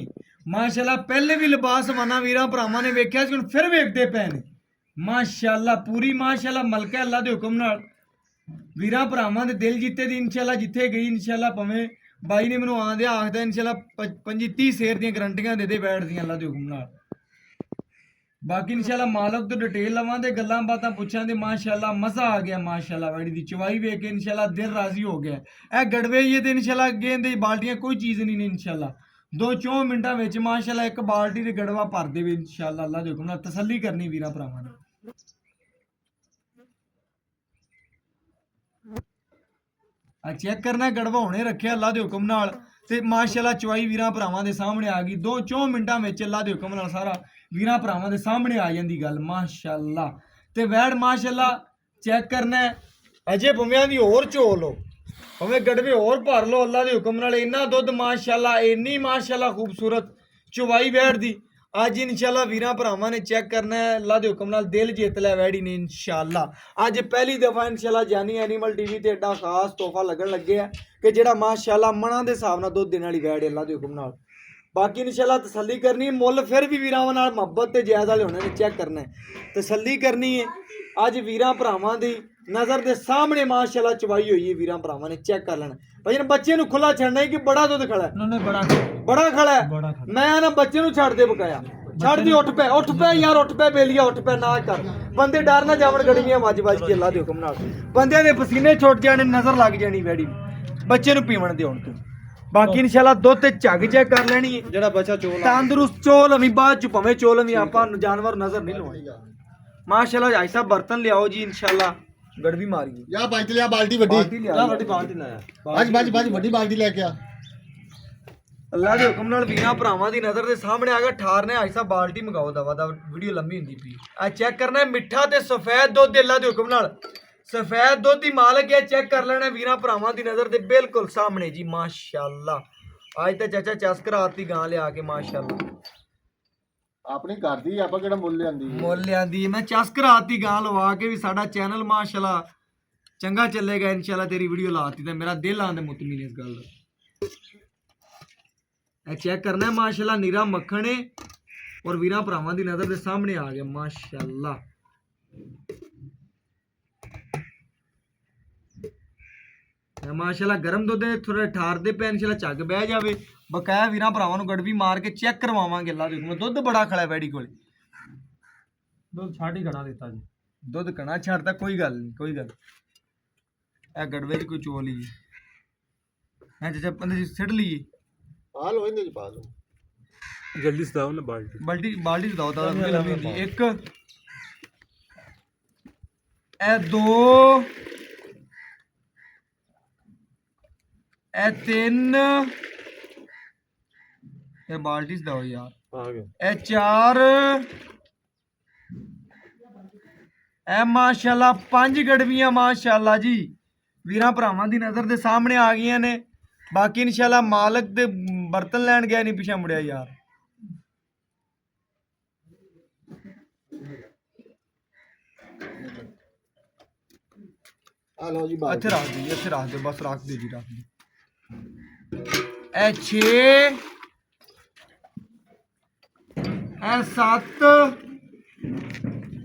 A: माशाल्लाह पहले भी लिबास माना वीरां भरावां ने वेख्या सी हुण फिर वेखदे पए ने माशाल्लाह पूरी माशाल्लाह मलका अल्लाह दे हुक्म नाल ਵੀਰਾਂ ਭਰਾਵਾਂ ਦੇ ਦਿਲ ਜਿੱਤੇ ਦੀ ਇਨਸ਼ਾਅੱਲਾ ਜਿੱਥੇ ਗਈ ਇਨਸ਼ਾਅੱਲਾ ਭਾਵੇਂ ਬਾਈ ਨੇ ਮੈਨੂੰ ਆਂਦਿਆ ਆਖਦਾ ਇਨਸ਼ਾਅੱਲਾ 25-30 ਸ਼ੇਰ ਦੀਆਂ ਗਰੰਟੀਆਂ ਦੇ ਬੈਠਦੀਆਂ ਅੱਲਾ ਦੇ ਹੁਕਮ ਨਾਲ। ਬਾਕੀ ਇਨਸ਼ਾਅੱਲਾ ਮਾਲਕ ਤੋਂ ਡਿਟੇਲ ਲਵਾਂ ਤੇ ਗੱਲਾਂ ਬਾਤਾਂ ਪੁੱਛਾਂ ਤੇ ਮਾਸ਼ਾਅੱਲਾ ਮਜ਼ਾ ਆ ਗਿਆ ਮਾਸ਼ਾਅੱਲਾ ਵੈੜੀ ਦੀ ਚਵਾਈ ਵੇਖ ਕੇ ਇਨਸ਼ਾਅੱਲਾ ਦਿਲ ਰਾਜ਼ੀ ਹੋ ਗਿਆ। ਇਹ ਗੜਵੇ ਇਹ ਤੇ ਇਨਸ਼ਾਅੱਲਾ ਅੱਗੇ ਦੇ ਬਾਲਟੀਆਂ ਕੋਈ ਚੀਜ਼ ਨਹੀਂ ਨੇ ਇਨਸ਼ਾਅੱਲਾ 2-4 ਮਿੰਟਾਂ ਵਿੱਚ ਮਾਸ਼ਾਅੱਲਾ ਇੱਕ ਬਾਲਟੀ ਦੇ ਗੜਵਾ ਭਰ ਦੇਵੇ ਇਨਸ਼ਾਅੱਲਾ ਅੱਲਾ ਦੇ ਹੁਕਮ ਨਾਲ। ਤਸੱਲੀ ਕਰਨੀ ਵੀਰਾਂ ਭਰਾਵਾਂ ਨੇ। ਆ ਚੈੱਕ ਕਰਨਾ ਗੜਵਾ ਹੁਣੇ ਰੱਖਿਆ ਅੱਲਾ ਦੇ ਹੁਕਮ ਨਾਲ ਤੇ ਮਾਸ਼ਾਅੱਲਾ ਚਵਾਈ ਵੀਰਾਂ ਭਰਾਵਾਂ ਦੇ ਸਾਹਮਣੇ ਆ ਗਈ 2-4 ਮਿੰਟਾਂ ਵਿੱਚ ਅੱਲਾ ਦੇ ਹੁਕਮ ਨਾਲ ਸਾਰਾ ਵੀਰਾਂ ਭਰਾਵਾਂ ਦੇ ਸਾਹਮਣੇ ਆ ਜਾਂਦੀ ਗੱਲ ਮਾਸ਼ਾਅੱਲਾ। ਤੇ ਵੈੜ ਮਾਸ਼ਾਅੱਲਾ ਚੈੱਕ ਕਰਨਾ ਅਜੇ ਭੁੰਮਿਆਂ ਦੀ ਹੋਰ ਝੋਲ ਲੋ ਭਾਵੇਂ ਗੜਵੇ ਹੋਰ ਭਰ ਲੋ ਅੱਲਾ ਦੇ ਹੁਕਮ ਨਾਲ। ਇੰਨਾ ਦੁੱਧ ਮਾਸ਼ਾਅੱਲਾ ਇੰਨੀ ਮਾਸ਼ਾਅੱਲਾ ਖੂਬਸੂਰਤ ਚਵਾਈ ਵੈੜ ਦੀ। ਅੱਜ ਇਨਸ਼ਾਅੱਲਾ ਵੀਰਾਂ ਭਰਾਵਾਂ ਨੇ ਚੈੱਕ ਕਰਨਾ ਹੈ ਅੱਲਾ ਦੇ ਹੁਕਮ ਨਾਲ ਦਿਲ ਜਿੱਤ ਲਿਆ ਵੈੜੀ ਨੇ ਇਨਸ਼ਾਅੱਲਾ। ਅੱਜ ਪਹਿਲੀ ਦਫਾ ਇਨਸ਼ਾਅੱਲਾ ਜਾਨੀ ਐਨੀਮਲ ਟੀਵੀ ਤੇ ਐਡਾ ਖਾਸ ਤੋਹਫਾ ਲੱਗਣ ਲੱਗਿਆ ਕਿ ਜਿਹੜਾ ਮਾਸ਼ਾਅੱਲਾ ਮਨਾਂ ਦੇ ਹਿਸਾਬ ਨਾਲ ਦੁੱਧ ਦੇਣ ਵਾਲੀ ਵੈੜ ਅੱਲਾ ਦੇ ਹੁਕਮ ਨਾਲ। ਬਾਕੀ ਇਨਸ਼ਾਅੱਲਾ ਤਸੱਲੀ ਕਰਨੀ ਹੈ ਮੁੱਲ ਫਿਰ ਵੀ ਵੀਰਾਂ ਨਾਲ ਮੁਹੱਬਤ ਤੇ ਜਾਇਜ਼ ਵਾਲੇ ਹੋਣੇ ਨੇ। ਚੈੱਕ ਕਰਨਾ ਹੈ ਤਸੱਲੀ ਕਰਨੀ ਹੈ। ਅੱਜ ਵੀਰਾਂ ਭਰਾਵਾਂ ਦੀ ਨਜ਼ਰ ਦੇ ਸਾਹਮਣੇ ਮਾਸ਼ਾਅੱਲਾ ਚਵਾਈ ਹੋਈ ਹੈ ਵੀਰਾਂ ਭਰਾਵਾਂ ਨੇ ਚੈੱਕ ਕਰ ਲੈਣਾ। ਭਾਈ ਬੱਚੇ ਨੂੰ ਖੁੱਲਾ ਛੱਡਣਾ ਹੈ ਕਿ ਬੜਾ ਦੁੱਧ ਖੜਾ ਹੈ ਬੜਾ ਖੜਾ ਹੈ। ਮੈਂ ਨਾ ਬੱਚੇ ਨੂੰ ਛੱਡ ਦੇ ਬਕਾਇਆ ਛੱਡ ਦੀ ਉੱਠ ਪੈ ਯਾਰ ਉੱਠ ਪੈ ਬੇਲੀਆ ਉੱਠ ਪੈ ਨਾ ਕਰ ਬੰਦੇ ਡਰ ਨਾ ਜਾਵਣ ਗੜੀਆਂ ਵੱਜ ਕੇ ਅੱਲਾ ਦੇ ਹੁਕਮ ਨਾਲ ਬੰਦਿਆਂ ਦੇ ਪਸੀਨੇ ਛੁੱਟ ਜਾਣੇ ਨਜ਼ਰ ਲੱਗ ਜਾਣੀ ਵੈੜੀ ਬੱਚੇ ਨੂੰ ਪੀਵਣ ਦੇ ਹੁਣ ਤੋਂ। ਬਾਕੀ ਇਨਸ਼ਾਅੱਲਾ ਦੁੱਧ ਤੇ ਝੱਗ ਚੈੱਕ ਕਰ ਲੈਣੀ ਹੈ ਜਿਹੜਾ ਬੱਚਾ ਚੋਲ ਤੰਦਰੁਸਤ ਚੋਲ ਵੀ ਬਾਅਦ ਚ ਭਾਵੇਂ ਚੋਲ ਵੀ ਆਪਾਂ ਜਾਨਵਰ ਨਜ਼ਰ ਨਹੀਂ ਲਵਾਉਣੀ ਮਾਸ਼ਾਅੱਲਾ। ਭਾਈ ਸਾਹਿਬ ਬਰਤਨ ਲਿਆਓ ਜੀ ਇਨਸ਼ਾਅੱਲਾ ਗੜਵੀ ਮਾਰੀ
C: ਯਾ ਬਾਲਟੀ ਲਿਆ ਬਾਲਟੀ ਵੱਡੀ
A: ਬਾਲਟੀ ਲਾਇਆ
C: ਬਾਜ ਵੱਡੀ ਬਾਲਟੀ ਲੈ ਕੇ ਆ।
A: ਅੱਲਾ ਦੇ ਹੁਕਮ ਨਾਲ ਵੀਰਾਂ ਭਰਾਵਾਂ ਦੀ ਨਜ਼ਰ ਦੇ ਸਾਹਮਣੇ ਆ ਗਿਆ ਠਾਰ ਨੇ ਆਇਸਾ ਬਾਲਟੀ ਮੰਗਾਓ ਦਵਾ ਦਾ ਵੀਡੀਓ ਲੰਮੀ ਹੁੰਦੀ ਪਈ ਆ ਚੈੱਕ ਕਰਨਾ ਮਿੱਠਾ ਤੇ ਸਫੈਦ ਦੁੱਧ ਅੱਲਾ ਦੇ ਹੁਕਮ ਨਾਲ ਸਫੈਦ ਦੁੱਧ ਦੀ ਮਾਲਕ ਹੈ ਚੈੱਕ ਕਰ ਲੈਣਾ ਵੀਰਾਂ ਭਰਾਵਾਂ ਦੀ ਨਜ਼ਰ ਦੇ ਬਿਲਕੁਲ ਸਾਹਮਣੇ ਜੀ ਮਾਸ਼ਾਅੱਲਾ। ਅੱਜ ਤਾਂ ਚਾਚਾ ਚਸਕਰ ਆਤੀ ਗਾਂ ਲਿਆ ਕੇ ਮਾਸ਼ਾਅੱਲਾ
C: ਆਪਣੀ ਘਰ ਦੀ ਆਪਾਂ ਕਿਹੜਾ ਮੁੱਲ
A: ਲਿਆਂਦੀ ਮੈਂ ਚਸਕਰ ਆਤੀ ਗਾਂ ਲਵਾ ਕੇ ਵੀ ਸਾਡਾ ਚੈਨਲ ਮਾਸ਼ਾਅੱਲਾ ਚੰਗਾ ਚੱਲੇਗਾ ਇਨਸ਼ਾਅੱਲਾ। ਤੇਰੀ ਵੀਡੀਓ ਲਾਤੀ ਤੇ ਮੇਰਾ ਦਿਲ ਆਂਦੇ ਮੁਤਮੀਨ ਇਸ ਗੱਲ ਦਾ। ਇਹ ਚੈੱਕ ਕਰਨਾ ਹੈ ਮਾਸ਼ਾਅੱਲਾ ਨੀਰਾ ਮੱਖਣ ਹੈ ਔਰ ਵੀਰਾਂ ਭਰਾਵਾਂ ਦੀ ਨਜ਼ਰ ਦੇ ਸਾਹਮਣੇ ਆ ਗਿਆ ਮਾਸ਼ਾਅੱਲਾ। ਮਾਸ਼ਾਅੱਲਾ ਗਰਮ ਦੁੱਧ ਥੋੜਾ ਠਾਰਦੇ ਪੈ ਇਨਸ਼ਾਅੱਲਾ ਝੱਗ ਬਹਿ ਜਾਵੇ ਬਕਾਇਆ ਵੀਰਾਂ ਭਰਾਵਾਂ ਨੂੰ ਗੜਵੀ ਮਾਰ ਕੇ ਚੈੱਕ ਕਰਵਾਵਾਂਗੇ ਅੱਲਾ ਦੇ ਹੁਕਮ ਦੁੱਧ ਬੜਾ ਖੜਾ ਵੈੜੀ ਕੋਲੇ ਦੁੱਧ ਛੱਡ ਹੀ ਕਣਾ ਦਿੱਤਾ ਜੀ ਦੁੱਧ ਕਣਾ ਛੱਡਦਾ ਕੋਈ ਗੱਲ ਨਹੀਂ ਕੋਈ ਗੱਲ ਇਹ ਗੜਵੇ ਦੀ ਕੋਈ ਚੋਲ ਹੀ ਹੈ ਚਾਚਾ ਪੰਦੇ ਜੀ ਸਿੱਟ ਲਈਏ
C: ਆ ਲੋ ਇਹਦੇ ਚ ਪਾ ਲੋ
B: जल्दी से दाओ ना बाल्टी
A: बाल्टी से दाओ तारा लंबी होती है। एक ए दो ए तीन ये बाल्टी से दाओ यार
C: आ गया
A: ए चार ए माशाल्लाह 5 गड़वियां माशाल्लाह जी वीरां भरावां दी नजर दे सामने आ गई ने। बाकी इंशाल्लाह मालक दे बर्तन लैन गया नहीं पिछा मुड़िया यार।
C: आ लो जी
A: अच्छे रख दी अच्छे रख दो बस रख दो जी रख दो। ए 6 ए 7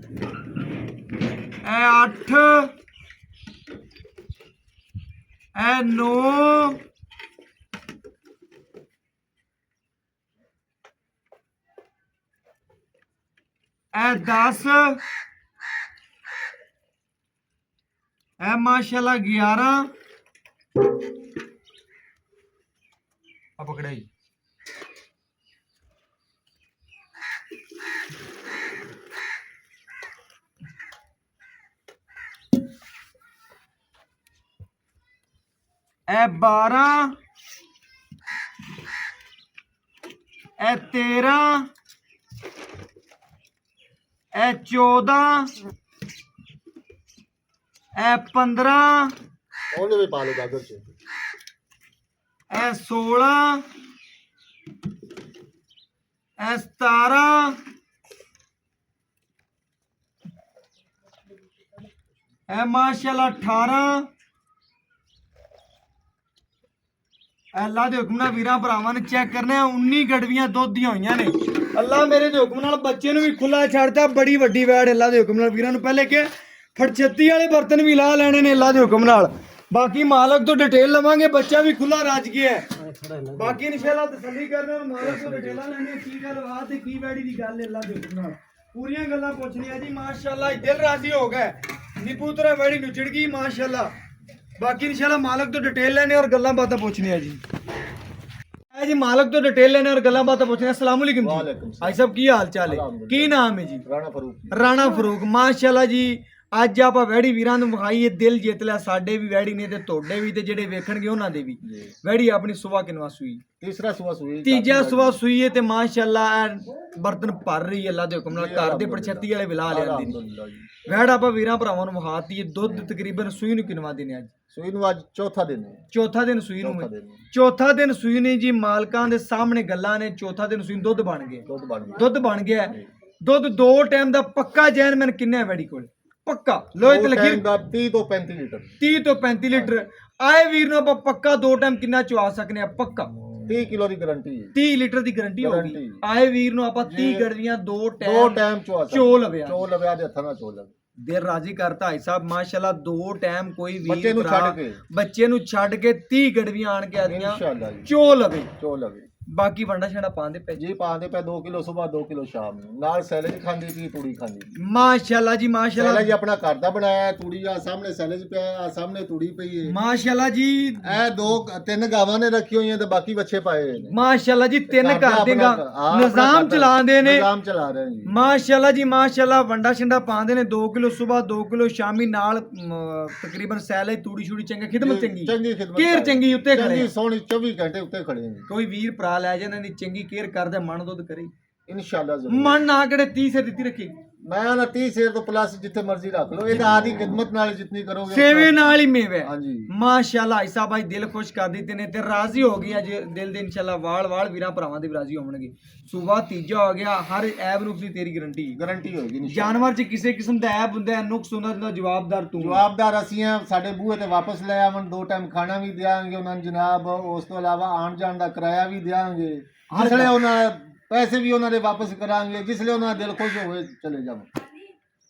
A: ए 8 ए 9 ए 10 ए माशाल्लाह 11 आ पकड़ाई ए 12 ए 13 ए 14 ए 15
C: ਉਹਦੇ ਵਿੱਚ ਪਾ ਲੋ ਗਾਗਰ ਚ
A: ए 16 ए 17 ए माशाल्लाह 18 अल्लाह दे हुक्म नाल वीरां भरावां ने चेक करने 19 गड़वियां दुੱਧ ਦੀਆਂ ਹੋਈਆਂ ਨੇ। अल्लाह मेरे दे हुक्म नाल बच्चे ਨੂੰ ਵੀ ਖੁੱਲਾ ਛੱਡਦਾ बड़ी ਵੱਡੀ ਵੈੜ अल्लाह दे हुक्म नाल वीरां ਨੂੰ ਪਹਿਲੇ ਕਿ ਫੜਛੱਤੀ ਵਾਲੇ ਬਰਤਨ ਵੀ ਲਾ ਲੈਣੇ ਨੇ ਅੱਲਾ ਦੇ ਹੁਕਮ ਨਾਲ। ਬਾਕੀ ਮਾਲਕ ਤੋਂ ਡਿਟੇਲ ਲਵਾਂਗੇ, ਬੱਚਾ ਵੀ ਖੁੱਲਾ ਰੱਜ ਗਿਆ ਹੈ। ਬਾਕੀ ਇਨਸ਼ਾਅੱਲਾ ਤਸੱਲੀ ਕਰਨਾ, ਮਾਲਕ ਤੋਂ ਡਿਟੇਲਾਂ ਲੈਣੀਆਂ, ਕੀ ਗੱਲ ਬਾਤ ਤੇ ਕੀ ਵੈੜੀ ਦੀ ਗੱਲ ਹੈ ਅੱਲਾ ਦੇ ਹੁਕਮ ਨਾਲ। ਪੂਰੀਆਂ ਗੱਲਾਂ ਪੁੱਛਣੀਆਂ ਜੀ। ਮਾਸ਼ਾਅੱਲਾ ਦਿਲ ਰਾਜ਼ੀ ਹੋ ਗਿਆ, ਨਿਪੂਤਰਾ ਵੈੜੀ ਨੂੰ ਚਿੜ ਗਈ ਮਾਸ਼ਾਅੱਲਾ। ਬਾਕੀ ਇਨਸ਼ਾਅੱਲਾ ਮਾਲਕ ਤੋਂ ਡਿਟੇਲ ਲੈਣੇ ਔਰ ਗੱਲਾਂ ਬਾਤਾਂ ਪੁੱਛਣੀਆਂ ਜੀ। जी मालक तो डिटेल लेने और गल्ला बात पूछने। अस्सलाम वालेकुम जी भाई साहब, की हाल चाल है, की नाम है जी? राणा फरूक। माशाल्लाह जी ਅੱਜ ਆਪਾਂ ਵੈੜੀ ਵੀਰਾਂ ਨੂੰ ਵਿਖਾਈਏ, ਦਿਲ ਜਿੱਤ ਲਿਆ ਸਾਡੇ ਵੀ ਵੈੜੀ ਨੇ ਤੇ ਤੁਹਾਡੇ ਵੀ ਤੇ ਜਿਹੜੇ ਵੇਖਣਗੇ ਉਹਨਾਂ ਦੇ ਵੀ। ਵੈੜੀ ਆਪਣੀ ਸੁਬਾ ਕਿਨਵਾ ਸੂਈ? ਤੀਜਾ ਸੁਬਾ ਸੂਈ ਹੈ ਤੇ ਮਾਸ਼ਾਅੱਲਾ ਬਰਤਨ ਭਰ ਰਹੀ ਹੈ ਅੱਲਾ ਦੇ ਹੁਕਮ ਨਾਲ। ਘਰ ਦੇ ਪਰਛੱਤੀ ਵਾਲੇ ਵਿਲਾ ਲਿਆਂਦੇ ਨੇ ਵੈੜ। ਆਪਾਂ ਵੀਰਾਂ ਭਰਾਵਾਂ ਨੂੰ ਵਿਖਾਤੀ। ਦੁੱਧ ਤਕਰੀਬਨ ਸੂਈ ਨੂੰ ਕਿਨਵਾ ਦਿਨੇ? ਅੱਜ ਸੂਈ ਨੂੰ ਅੱਜ ਚੌਥਾ ਦਿਨ ਸੂਈ ਨੂੰ। ਚੌਥਾ ਦਿਨ ਸੂਈ ਨੇ ਜੀ। ਮਾਲਕਾਂ ਦੇ ਸਾਹਮਣੇ ਗੱਲਾਂ ਨੇ। ਚੌਥਾ ਦਿਨ ਸੂਈ ਨੂੰ ਦੁੱਧ ਬਣ ਗਿਆ। ਦੁੱਧ 2 ਟਾਈਮ ਦਾ ਪੱਕਾ। ਜੈਨ ਮੈਨ ਕਿੰਨੇ ਵੈੜੀ ਕੋਲ ਪੱਕਾ ਲੋਹੇ ਤੇ ਲਕੀਰ 30 ਤੋਂ 35 ਲੀਟਰ। ਆਏ ਵੀਰ ਨੂੰ ਆਪਾਂ ਪੱਕਾ 2 ਟਾਈਮ ਕਿੰਨਾ ਚਵਾ ਸਕਨੇ ਆ? ਪੱਕਾ 30 ਕਿਲੋ ਦੀ ਗਾਰੰਟੀ ਹੈ, 30 ਲੀਟਰ ਦੀ ਗਾਰੰਟੀ ਹੋਗੀ। ਆਏ ਵੀਰ ਨੂੰ ਆਪਾਂ 30 ਗੜਵੀਆਂ 2 ਟਾਈਮ ਚੋ ਲਵਿਆ ਦੇ ਹੱਥਾਂ ਨਾਲ ਚੋ ਲਵੇ। ਦਿਲ ਰਾਜ਼ੀ ਕਰਤਾ ਭਾਈ ਸਾਹਿਬ ਮਾਸ਼ਾਅੱਲਾ। 2 ਟਾਈਮ ਕੋਈ ਵੀਰ ਬੱਚੇ ਨੂੰ ਛੱਡ ਕੇ 30 ਗੜਵੀਆਂ ਆਣ ਕੇ ਆਦੀਆਂ ਚੋ ਲਵੇ। ਬਾਕੀ ਵੰਡਾ ਛੜਾ ਪਾਉਂਦੇ ਪਏ ਜੀ? ਪਾਉਂਦੇ ਪਏ 2 ਕਿਲੋ ਸਵੇਰ 2 ਕਿਲੋ ਸ਼ਾਮ ਨੂੰ। ਨਾਲ ਸੈਲੇਜ ਖਾਂਦੀ ਪਈ, ਤੂੜੀ ਖਾਂਦੀ। ਮਾਸ਼ਾਅੱਲਾ ਜੀ ਮਾਸ਼ਾਅੱਲਾ। ਸੈਲੇਜ ਆਪਣਾ ਘਰ ਦਾ ਬਣਾਇਆ। ਤੂੜੀ ਆ ਸਾਹਮਣੇ ਸੈਲੇਜ ਪਿਆ, ਆ ਸਾਹਮਣੇ ਤੂੜੀ ਪਈ ਹੈ। ਮਾਸ਼ਾਅੱਲਾ ਜੀ। ਇਹ 2-3 ਗਾਵਾਂ ਨੇ ਰੱਖੀ ਹੋਈਆਂ ਤੇ ਬਾਕੀ ਬੱਚੇ ਪਾਏ ਹੋਏ ਨੇ। ਮਾਸ਼ਾਅੱਲਾ ਜੀ 3 ਘਰ ਦੇ ਨਿਜ਼ਾਮ ਚਲਾਉਂਦੇ ਨੇ। ਨਿਜ਼ਾਮ ਚਲਾ ਰਹੇ ਨੇ ਮਾਸ਼ਾਅੱਲਾ ਜੀ ਮਾਸ਼ਾਅੱਲਾ। ਵੰਡਾ ਛੰਡਾ ਪਾਉਂਦੇ ਨੇ 2 ਕਿਲੋ ਸਵੇਰ 2 ਕਿਲੋ ਸ਼ਾਮੀ। ਨਾਲ ਤਕਰੀਬਨ ਸੈਲੇਜ ਤੂੜੀ ਛੂੜੀ ਚੰਗੀ ਖਿਦਮਤ ਕੇਅਰ ਚੰਗੀ ਉੱਤੇ ਖੜੇ ਸੋਹਣੀ 24 ਘੰਟੇ ਉੱਤੇ ਖੜੇ ਨੇ। ਕੋਈ ਵੀਰ ਭਰਾ ਲੈ ਜਾਂਦੇ ਦੀ ਚੰਗੀ ਕੇਅਰ ਕਰਦਾ ਮਨ ਦੁੱਧ ਕਰੇ ਇਨਸ਼ਾਅੱਲਾ। ਮਨ ਨਾ ਕਿਹੜੇ 30 ਸੇ ਦਿੱਤੀ ਰੱਖੀ। ਮੈਂ ਨਾ 30 ਸੇ ਤੋਂ ਪਲੱਸ ਜਿੱਥੇ ਮਰਜ਼ੀ ਰੱਖ ਲਓ। ਇਹ ਆਦੀ ਖਿਦਮਤ ਨਾਲ ਜਿੰਨੀ ਕਰੋਗੇ ਸੇਵੇ ਨਾਲ ਹੀ ਮੇਵੇ। ਹਾਂਜੀ ਮਾਸ਼ਾਅੱਲਾ। ਇਸਾ ਭਾਈ ਦਿਲ ਖੁਸ਼ ਕਰ ਦਿੱਤੇ ਨੇ ਤੇ ਰਾਜ਼ੀ ਹੋ ਗਈ ਅੱਜ ਦਿਲ ਦੇ ਇਨਸ਼ਾਅੱਲਾ। ਵਾਲ ਵੀਰਾਂ ਭਰਾਵਾਂ ਦੇ ਰਾਜ਼ੀ ਹੋਣਗੇ। ਸੂਬਾ ਤੀਜਾ ਹੋ ਗਿਆ। ਹਰ ਐਬ ਨੂੰ ਦੀ ਤੇਰੀ ਗਾਰੰਟੀ ਹੋਏਗੀ। ਜਾਨਵਰ 'ਚ ਕਿਸੇ ਕਿਸਮ ਦਾ ਐਬ ਹੁੰਦਾ, ਨੁਕਸ ਹੁੰਦਾ, ਦਾ ਜਵਾਬਦਾਰ ਅਸੀਂ ਆ। ਸਾਡੇ ਬੂਹੇ ਤੇ ਵਾਪਸ ਲੈ ਆਵਣ। 2 ਟਾਈਮ ਖਾਣਾ ਵੀ ਦਿਆਂਗੇ ਉਹਨਾਂ ਨੂੰ ਜਨਾਬ। ਉਸ ਤੋਂ ਇਲਾਵਾ ਆਉਣ ਜਾਣ ਦਾ ਕਿਰਾਇਆ ਵੀ ਦਿਆਂਗੇ। ਜਿਸਲੇ ਉਹਨਾਂ ਪੈਸੇ ਵੀ ਉਹਨਾਂ ਦੇ ਵਾਪਸ ਕਰਾਂਗੇ। ਜਿਸਲੇ ਉਹਨਾਂ ਦਾ ਦਿਲ ਖੁਸ਼ ਹੋਵੇ ਚਲੇ ਜਾਵਾਂ।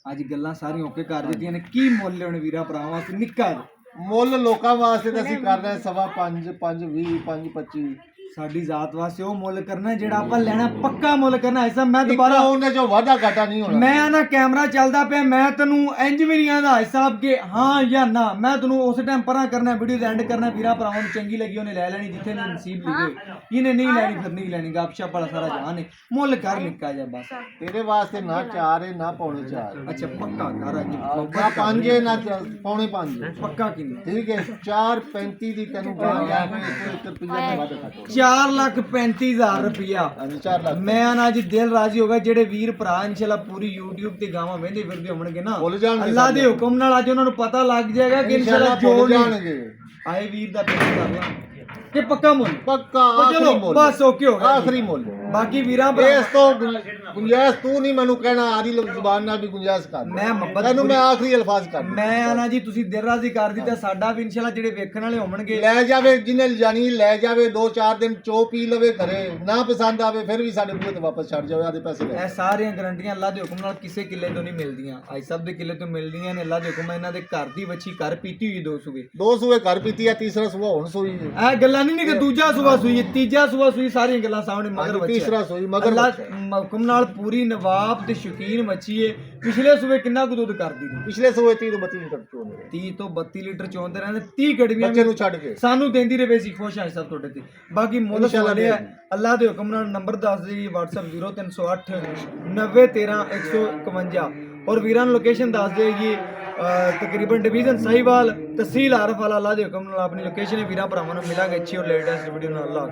A: ਅੱਜ ਗੱਲਾਂ ਸਾਰੀਆਂ ਓਕੇ ਕਰ ਦਿੱਤੀਆਂ ਨੇ। ਕੀ ਮੁੱਲ ਲੈਣੇ ਵੀਰਾਂ ਭਰਾਵਾਂ ਵਾਸਤੇ? ਨਿੱਕਾ ਮੁੱਲ ਲੋਕਾਂ ਵਾਸਤੇ ਤਾਂ ਅਸੀਂ ਕਰ ਰਹੇ 5.5 5.20 5.25। ਸਾਡੀ ਜ਼ਾਤ ਵਾਸਤੇ ਉਹ ਮੁੱਲ ਕਰਨਾ ਜਿਹੜਾ ਆਪਾਂ ਲੈਣਾ, ਪੱਕਾ ਮੁੱਲ ਕਰਨਾ। ਐਸਾ ਮੈਂ ਦੁਬਾਰਾ ਉਹਨੇ ਜੋ ਵਾਦਾ ਘਾਟਾ ਨਹੀਂ ਹੋਣਾ। ਮੈਂ ਨਾ ਕੈਮਰਾ ਚੱਲਦਾ ਪਿਆ, ਮੈਂ ਤੈਨੂੰ ਇੰਜ ਵੀ ਨਹੀਂ ਆਂਦਾ ਹਿਸਾਬ ਕੇ ਹਾਂ ਜਾਂ ਨਾ। ਮੈਂ ਤੈਨੂੰ ਉਸ ਟਾਈਮ ਪਰਾਂ ਕਰਨਾ, ਵੀਡੀਓ ਐਂਡ ਕਰਨਾ। ਵੀਰਾਂ ਭਰਾਵਾਂ ਨੂੰ ਚੰਗੀ ਲੱਗੀ ਉਹਨੇ ਲੈ ਲੈਣੀ, ਜਿੱਥੇ ਨਹੀਂ ਨਸੀਬ ਲਿਖੇ ਇਹਨੇ ਨਹੀਂ ਲੈਣੀ ਫਿਰ ਨਹੀਂ ਲੈਣੀ। ਗੱਪਸ਼ਪ ਵਾਲਾ ਸਾਰਾ ਜਹਾਨ ਹੈ। ਮੁੱਲ ਕਰ ਨਿੱਕਾ ਜਿਹਾ ਬਸ। ਤੇਰੇ ਵਾਸਤੇ ਨਾ 4 ਹੈ ਨਾ 4.25। ਅੱਛਾ ਪੱਕਾ ਕਰ ਅੱਜ 5 ਹੈ ਨਾ 5.5 ਪੱਕਾ ਕਿੰਨਾ? ਠੀਕ ਹੈ 4.35 ਦੀ ਤੈਨੂੰ ਬਣਾਇਆ। 1 ਰੁਪਿਆ ਵੱਧ ਘੱਟ 4,35,000 ਰੁਪਇਆ। ਮੈਂ ਨਾ ਜੀ ਦਿਲ ਰਾਜ਼ੀ ਹੋ ਗਿਆ। ਜਿਹੜੇ ਵੀਰ ਭਰਾ ਇਨਸ਼ਾਅੱਲਾ ਪੂਰੀ YouTube ਤੇ ਗਾਵਾਂ ਵੇਂਦੇ ਫਿਰਦੇ ਹੋਣਗੇ ਨਾ, ਅੱਲਾ ਦੇ ਹੁਕਮ ਨਾਲ ਅੱਜ ਉਹਨਾਂ ਨੂੰ ਪਤਾ ਲੱਗ ਜਾਏਗਾ ਕਿ ਇਨਸ਼ਾਅੱਲਾ ਜੋ ਜਾਣਗੇ। ਆਏ ਵੀਰ ਦਾ ਪਿਆਰ ਕਰ ਲਾ ਕਿ ਪੱਕਾ ਮੁੱਲ ਚਲੋ ਬਸ ਓਕੇ ਹੋ ਗਿਆ। ਆਖਰੀ ਮੁੱਲ ਬਾਕੀ ਵੀਰਾਂ ਇਸ ਤੋਂ ਗੁੰਜਾਇਸ਼ ਤੂੰ ਨਹੀਂ ਮੈਨੂੰ ਕਹਿਣਾ। ਆਦੀ ਜ਼ੁਬਾਨ ਨਾਲ ਵੀ ਗੁੰਜਾਇਸ਼ ਕਰ। ਮੈਂ ਆਖਰੀ ਅਲਫਾਜ਼ ਕਰ। ਮੈਂ ਨਾ ਜੀ ਤੁਸੀਂ ਦਿਲ ਰਾਜ਼ੀ ਕਰ ਦਿੱਤਾ। ਸਾਡਾ ਵੀ ਇਨਸ਼ਾਅੱਲਾ ਜਿਹੜੇ ਵੇਖਣ ਵਾਲੇ ਹੋਣਗੇ ਲੈ ਜਾਵੇ, ਜਿਹਨੇ ਜਾਣੀ ਲੈ ਜਾਵੇ। 2-4 ਦਿਨ ਚੋ ਪੀ ਲਵੇ ਘਰੇ, ਨਾ ਪਸੰਦ ਆਵੇ ਫਿਰ ਵੀ ਸਾਡੇ ਬੂਹੇ ਤੇ ਵਾਪਸ ਛੱਡ ਜਾਵੇ। ਆਦੇ ਪੈਸੇ ਇਹ ਸਾਰੀਆਂ ਗਰੰਟੀਆਂ ਅੱਲਾ ਦੇ ਹੁਕਮ ਨਾਲ ਕਿਸੇ ਕਿੱਲੇ ਤੋਂ ਨਹੀਂ ਮਿਲਦੀਆਂ। ਅੱਜ ਸਭ ਦੇ ਕਿੱਲੇ ਤੋਂ ਮਿਲਦੀਆਂ ਨੇ। ਅੱਲਾ ਦੇ ਹੁਕਮ ਇਹਨਾਂ ਦੇ ਘਰ ਦੀ ਵੱਛੀ ਘਰ ਪੀਤੀ ਹੋਈ 2 ਸੂਏ ਘਰ ਪੀਤੀ ਆ। ਤੀਸਰਾ ਸੂਆ ਹੁਣ ਸੂਈ ਇਹ ਗੱਲਾਂ ਨਹੀਂ ਕਿ ਦੂਜਾ ਸੂਆ ਸੂਈ, ਤੀਜਾ ਸੂਆ ਸੂਈ। ਸਾਰੀਆਂ ਗੱਲਾਂ ਸਾਹਮਣੇ ਮਗਰ ਤੀਸਰਾ ਸੂਈ ਮਗਰ ਹੁਕਮ ਨਾਲ ਪੂਰੀ ਨਵਾਬ ਤੇ ਸ਼ੌਕੀਨ ਮੱਛੀ ਏ। ਪਿਛਲੇ ਸੂਏ ਕਿੰਨਾ ਕੁ ਦੁੱਧ ਕਰਦੀ? ਪਿਛਲੇ ਸੂਏ 30 ਤੋਂ 32 ਲੀਟਰ ਚੋਂਦੇ। 30 ਤੋਂ 32 ਲੀਟਰ ਚੋਂਦੇ ਰਹਿੰਦੇ। 30 ਗੜਵੀਆਂ ਬੱਚੇ ਨੂੰ ਛੱਡ ਕੇ ਸਾਨੂੰ ਦਿੰਦੀ ਰਹੇ ਸੀ। ਖੁਸ਼ ਆਂ ਸਭ ਤੁਹਾਡੇ ਤੇ। ਬਾਕੀ ਮੁੱਲ ਸਵਾਲੇ ਅੱਲਾ ਦੇ ਹੁਕਮ ਨਾਲ ਨੰਬਰ ਦੱਸ ਦੇ। WhatsApp 0308 9013 151 ਔਰ ਵੀਰਾਂ ਨੂੰ ਲੋਕੇਸ਼ਨ ਦੱਸ ਦੇਗੀ। तकरीबन डिवीजन साहिवाल तहसील आरफ वाला। अल्लाह दे हुक्म नाल अपनी लोकेशन वीरां भरावां नूं मिलांगे अच्छी और लेटेस्ट वीडियो नाल। अल्लाह